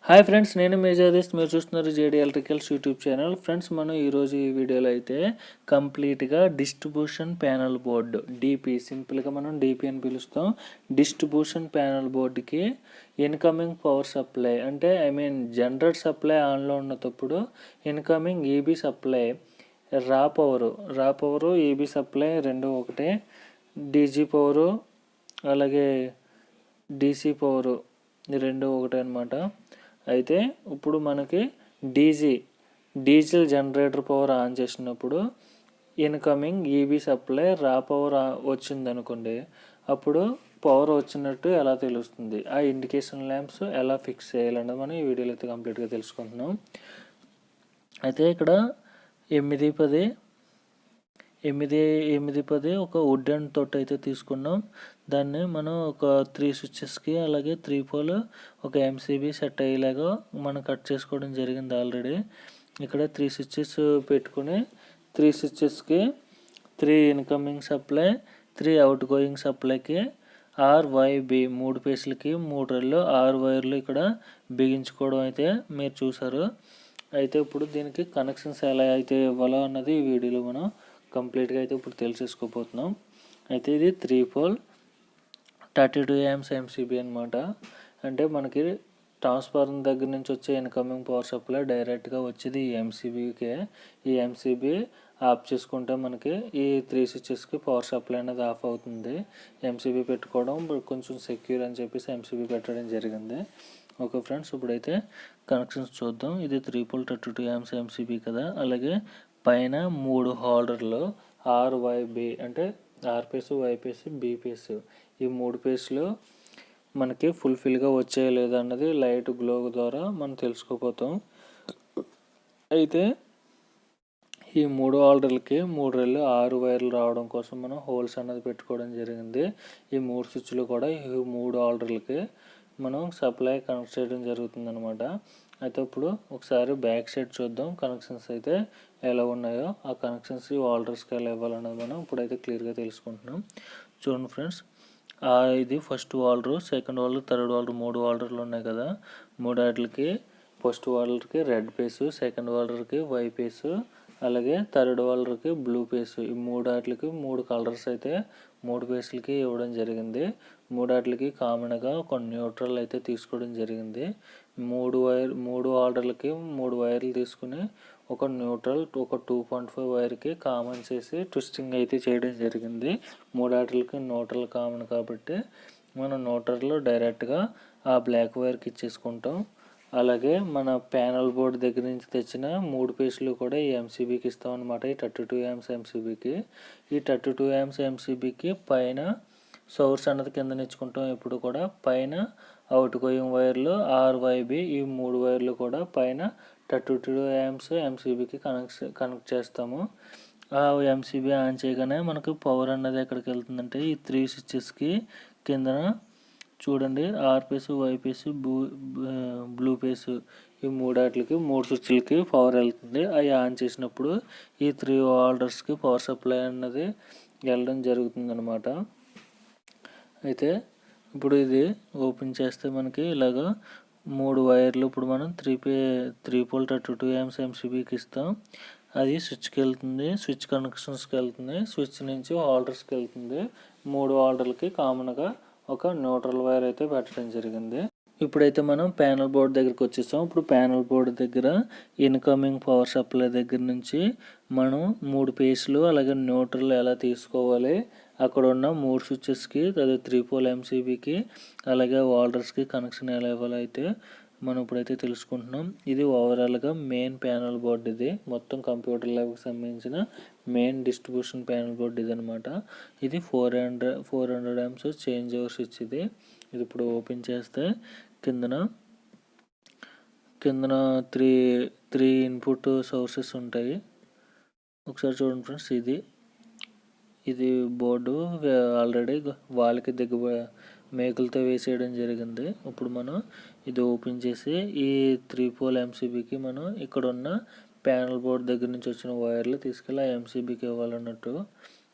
Hi friends, నేను మేజాదేశ్. మీరు చూస్తున్నారు JD electricals YouTube channel. Friends, మనం ఈరోజు ఈ వీడియోలో అయితే కంప్లీట్గా డిస్ట్రిబ్యూషన్ ప్యానల్ బోర్డు డిపి, సింపుల్గా మనం డిపి అని పిలుస్తాం. డిస్ట్రిబ్యూషన్ ప్యానల్ బోర్డుకి ఇన్కమింగ్ పవర్ సప్లై అంటే జనరేటర్ సప్లై ఆన్లో ఉన్నప్పుడు ఇన్కమింగ్ ఈబీ సప్లై, రా పవరు ఈబీ సప్లై రెండు ఒకటే, డీజీ పవరు అలాగే డీసీ పవరు ఈ రెండు ఒకటే అనమాట. అయితే ఇప్పుడు మనకి డీజిల్ జనరేటర్ పవర్ ఆన్ చేసినప్పుడు ఇన్కమింగ్ ఈబీ సప్లై రా పవర్ వచ్చింది అనుకోండి, అప్పుడు పవర్ వచ్చినట్టు ఎలా తెలుస్తుంది, ఆ ఇండికేషన్ ల్యాంప్స్ ఎలా ఫిక్స్ చేయాలన్నది మనం ఈ వీడియోలో అయితే కంప్లీట్గా తెలుసుకుంటున్నాం. అయితే ఇక్కడ 810 ఒక వుడెన్ తోటి అయితే తీసుకున్నాం. దాన్ని మనం ఒక 3 స్విచ్చెస్కి అలాగే 3 పోల్ ఒక ఎంసీబీ సెట్ అయ్యేలాగా మనం కట్ చేసుకోవడం జరిగింది ఆల్రెడీ. ఇక్కడ 3 స్విచ్చెస్ పెట్టుకుని 3 స్విచ్చెస్కి 3 ఇన్కమింగ్ సప్లై, 3 అవుట్ గోయింగ్ సప్లైకి ఆర్వైబి 3 పీసులకి 3 రెళ్ళు 6 వైర్లు ఇక్కడ బిగించుకోవడం అయితే మీరు చూసారు. అయితే ఇప్పుడు దీనికి కనెక్షన్స్ ఎలా అయితే ఇవ్వాలో అన్నది ఈ వీడియోలో మనం కంప్లీట్గా అయితే ఇప్పుడు తెలిసేసుకోబోతున్నాం. అయితే ఇది 3 పోల్ 32 amps ఎంసీబీ అనమాట. అంటే మనకి ట్రాన్స్ఫార్మర్ దగ్గర నుంచి వచ్చే ఇన్కమింగ్ పవర్ సప్లై డైరెక్ట్గా వచ్చేది ఈ ఎంసీబీకే. ఈ ఎంసీబీ ఆఫ్ చేసుకుంటే మనకి ఈ 3 స్విచెస్కి పవర్ సప్లై అనేది ఆఫ్ అవుతుంది. ఎంసీబీ పెట్టుకోవడం కొంచెం సెక్యూర్ అని చెప్పేసి ఎంసీబీ పెట్టడం జరిగింది. ఓకే ఫ్రెండ్స్, ఇప్పుడైతే కనెక్షన్స్ చూద్దాం. ఇది 3 పోల్ 32 amps ఎంసీబీ కదా. అలాగే పైన 3 హోల్డర్లు ఆర్వైబి అంటే R piece, Y piece, B piece, ఈ 3 పీసులు మనకి ఫుల్ఫిల్గా వచ్చాయో లేదా అన్నది లైట్ గ్లో ద్వారా మనం తెలుసుకోపోతాం. అయితే ఈ 3 హోల్డర్లకి 3 రెళ్ళు 6 వైర్లు రావడం కోసం మనం హోల్స్ అన్నది పెట్టుకోవడం జరిగింది. ఈ 3 స్విచ్లు కూడా ఈ 3 హోల్డర్లకి మనం సప్లై కనెక్ట్ చేయడం జరుగుతుంది అనమాట. అయితే ఇప్పుడు ఒకసారి బ్యాక్ సైడ్ చూద్దాం కనెక్షన్స్ అయితే ఎలా ఉన్నాయో. ఆ కనెక్షన్స్ ఈ హోల్డర్స్కి ఎలా ఇవ్వాలన్నది మనం ఇప్పుడైతే క్లియర్గా తెలుసుకుంటున్నాం. చూడండి ఫ్రెండ్స్, ఇది first holder, second holder, third holder 3 హోల్డర్లు ఉన్నాయి కదా. 3 వాటికి ఫస్ట్ హోల్డర్కి రెడ్ పీసు, సెకండ్ హోల్డర్కి వై పీసు, అలాగే థర్డ్ హోల్డర్కి బ్లూ పీసు, ఈ 3 వాటికి 3 కలర్స్ అయితే 3 పీసులకి ఇవ్వడం జరిగింది. 3 వాటికి కామన్గా ఒక న్యూట్రల్ అయితే తీసుకోవడం జరిగింది. 3 ఆర్డర్లకి 3 వైర్లు తీసుకుని ఒక న్యూట్రల్ ఒక 2.5 వైర్కి కామన్ చేసి ట్విస్టింగ్ అయితే చేయడం జరిగింది. 3 ఆర్డర్లకి న్యూట్రల్ కామన్ కాబట్టి మనం న్యూట్రల్లో డైరెక్ట్గా ఆ బ్లాక్ వైర్కి ఇచ్చేసుకుంటాం. అలాగే మన ప్యానల్ బోర్డు దగ్గర నుంచి తెచ్చిన 3 పీసులు కూడా ఈ ఎంసీబీకి ఇస్తాం అనమాట. ఈ 32 amps ఎంసీబీకి. ఈ 32 amps ఎంసీబీకి పైన సోర్స్ అన్నది కింద ఇచ్చుకుంటాం. ఇప్పుడు కూడా పైన అవుట్ గోయింగ్ వైర్లు ఆర్వైబి, ఈ 3 వైర్లు కూడా పైన 32 amps ఎంసీబీకి కనెక్ట్ చేస్తాము. ఆ ఎంసీబీ ఆన్ చేయగానే మనకు పవర్ అన్నది ఎక్కడికి వెళ్తుందంటే ఈ 3 స్విచ్చెస్కి కిందన చూడండి, R piece, Y piece, blue piece, ఈ 3 వాటికి 3 స్విచ్లకి పవర్ వెళ్తుంది. అవి ఆన్ చేసినప్పుడు ఈ 3 హోల్డర్స్కి పవర్ సప్లై అన్నది వెళ్ళడం జరుగుతుంది అనమాట. అయితే ఇప్పుడు ఇది ఓపెన్ చేస్తే మనకి ఇలాగా 3 వైర్లు ఇప్పుడు మనం 3 పోల్ 32 amps ఎంసీబీకి ఇస్తాం. అది స్విచ్కి వెళ్తుంది, స్విచ్ కనెక్షన్స్కి వెళ్తుంది, స్విచ్ నుంచి హోల్డర్స్కి వెళ్తుంది. 3 హోల్డర్లకి కామన్గా ఒక న్యూట్రల్ వైర్ అయితే పెట్టడం జరిగింది. ఇప్పుడైతే మనం ప్యానల్ బోర్డ్ దగ్గరికి వచ్చేసాం. ఇప్పుడు ప్యానల్ బోర్డు దగ్గర ఇన్కమింగ్ పవర్ సప్లై దగ్గర నుంచి మనం 3 పీసులు అలాగే న్యూట్రల్ ఎలా తీసుకోవాలి, అక్కడ ఉన్న 3 స్విచ్చెస్కి అదే 3 పోల్ ఎంసీబీకి అలాగే హోల్డర్స్కి కనెక్షన్ ఎలా ఇవ్వాలో అయితే మనం ఇప్పుడైతే తెలుసుకుంటున్నాం. ఇది ఓవరాల్గా మెయిన్ ప్యానల్ బోర్డు. ఇది మొత్తం కంప్యూటర్ ల్యాబ్కి సంబంధించిన మెయిన్ డిస్ట్రిబ్యూషన్ ప్యానల్ బోర్డు ఇది అనమాట. ఇది 400 amps చేంజ్ ఓవర్ స్విచ్. ఇది ఇప్పుడు ఓపెన్ చేస్తే కిందన 3 ఇన్పుట్ సోర్సెస్ ఉంటాయి. ఒకసారి చూడండి ఫ్రెండ్స్, ఇది బోర్డు ఆల్రెడీ వాళ్ళకి దగ్గర మేకులతో వేసేయడం జరిగింది. ఇప్పుడు మనం ఇది ఓపెన్ చేసి ఈ 3 పోల్ ఎంసీబీకి మనం ఇక్కడ ఉన్న ప్యానల్ బోర్డు దగ్గర నుంచి వచ్చిన వైర్లు తీసుకెళ్ళి ఆ ఎంసీబీకి ఇవ్వాలన్నట్టు.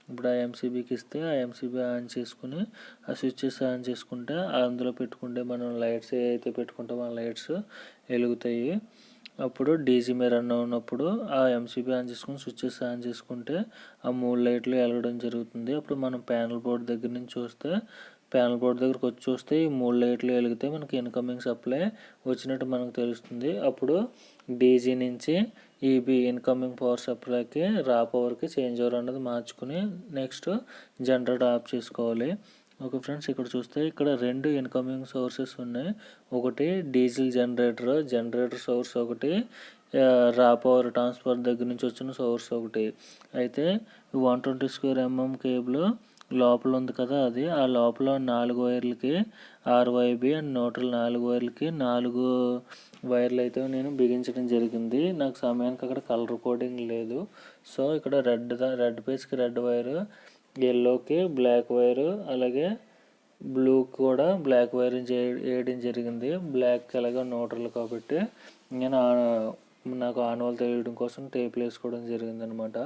ఇప్పుడు ఆ ఎంసీబీకి ఇస్తే ఆ ఎంసీబీ ఆన్ చేసుకుని ఆ స్విచ్చెస్ ఆన్ చేసుకుంటే అందులో పెట్టుకుంటే మనం లైట్స్ ఏ అయితే పెట్టుకుంటామో ఆ లైట్స్ వెలుగుతాయి. అప్పుడు డీజీ మీద రన్ ఉన్నప్పుడు ఆ ఎంసీబీ ఆన్ చేసుకుని స్విచ్చెస్ ఆన్ చేసుకుంటే ఆ 3 లైట్లు వెలగడం జరుగుతుంది. అప్పుడు మనం ప్యానల్ బోర్డ్ దగ్గర నుంచి చూస్తే ప్యానల్ బోర్డ్ దగ్గరకు వచ్చి చూస్తే ఈ 3 లైట్లు వెలిగితే మనకి ఇన్కమింగ్ సప్లై వచ్చినట్టు మనకు తెలుస్తుంది. అప్పుడు డీజీ నుంచి ఈబీ ఇన్కమింగ్ పవర్ సప్లైకి పవర్కి చేంజ్ ఓవర్ అన్నది మార్చుకుని నెక్స్ట్ జనరేటర్ ఆఫ్ చేసుకోవాలి. ఓకే ఫ్రెండ్స్, ఇక్కడ చూస్తే ఇక్కడ 2 ఇన్కమింగ్ సోర్సెస్ ఉన్నాయి. ఒకటి డీజిల్ జనరేటర్ సోర్స్ ఒకటి, పవర్ ట్రాన్స్ఫర్ దగ్గర నుంచి వచ్చిన సోర్స్ ఒకటి. అయితే 120 స్క్వేర్ ఎంఎం కేబుల్ లోపల ఉంది కదా, అది ఆ లోపల 4 వైర్లకి ఆర్వైబి అండ్ న్యూట్రల్ 4 వైర్లకి 4 వైర్లు అయితే నేను బిగించడం జరిగింది. నాకు సమయానికి అక్కడ కలర్ కోడింగ్ లేదు. సో ఇక్కడ రెడ్ పేజ్కి రెడ్ వైరు, ఎల్లోకి బ్లాక్ వైరు, అలాగే బ్లూ కూడా బ్లాక్ వైర్ వేయడం జరిగింది. బ్లాక్ అలాగే న్యూట్రల్ కాబట్టి నేను నాకు ఆనవాళ్ళు తెలియడం కోసం టేపులు వేసుకోవడం జరిగింది అనమాట.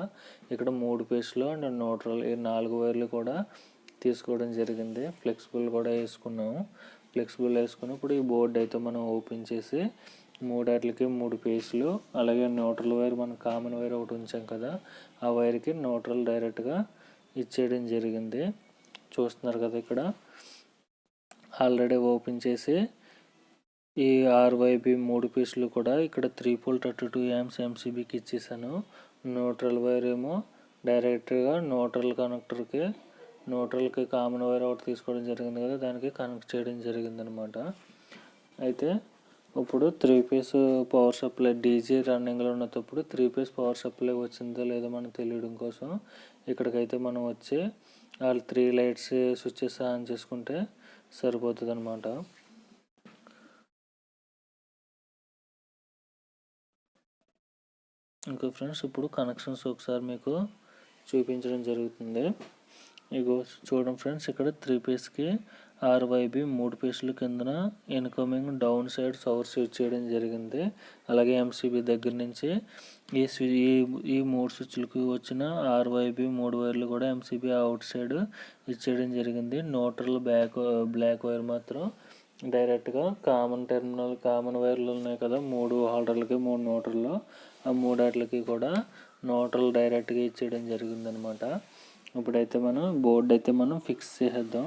ఇక్కడ 3 పీస్లు అండ్ న్యూట్రల్ ఈ 4 వైర్లు కూడా తీసుకోవడం జరిగింది. ఫ్లెక్సిబుల్ కూడా వేసుకున్నాము. ఫ్లెక్సిబుల్ వేసుకుని ఇప్పుడు ఈ బోర్డు అయితే మనం ఓపెన్ చేసి 3 పీసులు అలాగే న్యూట్రల్ వైర్, మనం కామన్ వైర్ ఒకటి ఉంచాం కదా, ఆ వైర్కి న్యూట్రల్ డైరెక్ట్గా ఇచ్చేయడం జరిగింది. చూస్తున్నారు కదా, ఇక్కడ ఆల్రెడీ ఓపెన్ చేసి ఈ ఆర్వైబి 3 పీసులు కూడా ఇక్కడ 3 పోల్ 32 amps ఎంసీబీకి ఇచ్చేసాను. న్యూట్రల్ వైర్ ఏమో డైరెక్ట్గా న్యూట్రల్కి కామన్ వైర్ ఒకటి తీసుకోవడం జరిగింది కదా, దానికి కనెక్ట్ చేయడం జరిగింది అనమాట. అయితే ఇప్పుడు 3 పీస్ పవర్ సప్లై డీజీ రన్నింగ్లో ఉన్నప్పుడు 3 పీస్ పవర్ సప్లై వచ్చిందో లేదో మనం తెలియడం కోసం ఇక్కడికైతే మనం వచ్చి వాళ్ళు 3 లైట్స్ స్విచ్చెస్ ఆన్ చేసుకుంటే సరిపోతుంది అనమాట. ఇంకా ఫ్రెండ్స్, ఇప్పుడు కనెక్షన్స్ ఒకసారి మీకు చూపించడం జరుగుతుంది. ఇగో చూడండి ఫ్రెండ్స్, ఇక్కడ 3 పీస్కి ఆర్వైబి 3 పీసులు కిందన incoming down side source use చేయడం జరిగింది. అలాగే ఎంసీబీ దగ్గర నుంచి ఈ 3 స్విచ్లకు వచ్చిన ఆర్వైబి 3 వైర్లు కూడా ఎంసీబీ అవుట్ సైడ్ ఇచ్చేయడం జరిగింది. న్యూట్రల్ బ్లాక్ వైర్ మాత్రం డైరెక్ట్గా కామన్ వైర్లు ఉన్నాయి కదా, 3 హోల్డర్లకి 3 న్యూట్రల్లో, ఆ 3 వాటికి కూడా న్యూట్రల్ డైరెక్ట్గా ఇచ్చేయడం జరిగిందనమాట. ఇప్పుడైతే మనం బోర్డు అయితే మనం ఫిక్స్ చేసేద్దాం.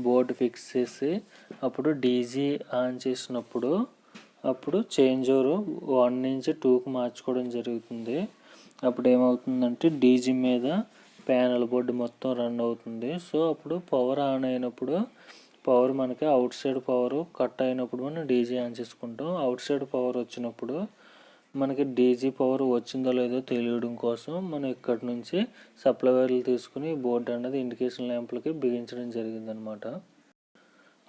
బోర్డు ఫిక్స్ చేసి అప్పుడు డీజీ ఆన్ చేసినప్పుడు అప్పుడు చేంజ్ ఓవర్ 1 నుంచి 2కి మార్చుకోవడం జరుగుతుంది. అప్పుడు ఏమవుతుందంటే డీజీ మీద ప్యానల్ బోర్డు మొత్తం రన్ అవుతుంది. సో అప్పుడు పవర్ ఆన్ అయినప్పుడు పవర్ మనకి అవుట్ సైడ్ పవర్ కట్ అయినప్పుడు మనం డీజీ ఆన్ చేసుకుంటాం. అవుట్ సైడ్ పవర్ వచ్చినప్పుడు మనకి డీజీ పవర్ వచ్చిందో లేదో తెలియడం కోసం మనం ఇక్కడ నుంచి సప్లై వైర్లు తీసుకుని బోర్డు అన్నది ఇండికేషన్ ల్యాంప్లకి బిగించడం జరిగిందనమాట.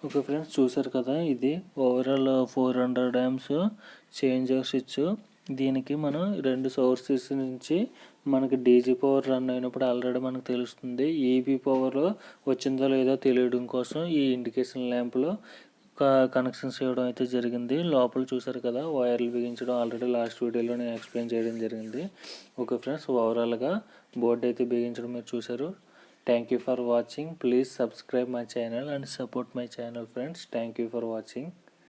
ఓకే ఫ్రెండ్స్, చూసారు కదా, ఇది ఓవరాల్ 400 amps చేంజ్ స్విచ్. దీనికి మనం 2 సోర్సెస్ నుంచి మనకి డీజీ పవర్ రన్ అయినప్పుడు ఆల్రెడీ మనకు తెలుస్తుంది. ఈబీ పవర్ వచ్చిందో లేదో తెలియడం కోసం ఈ ఇండికేషన్ ల్యాంప్లో కనెక్షన్స్ చేయడం అయితే జరిగింది. లోపల చూసారు కదా, వైర్లు బిగించడం ఆల్రెడీ లాస్ట్ వీడియోలో నేను ఎక్స్ప్లెయిన్ చేయడం జరిగింది. ఓకే ఫ్రెండ్స్, ఓవరాల్గా బోర్డు అయితే బిగించడం మీరు చూసారు. Thank you for watching. Please subscribe my channel and support my channel friends. Thank you for watching.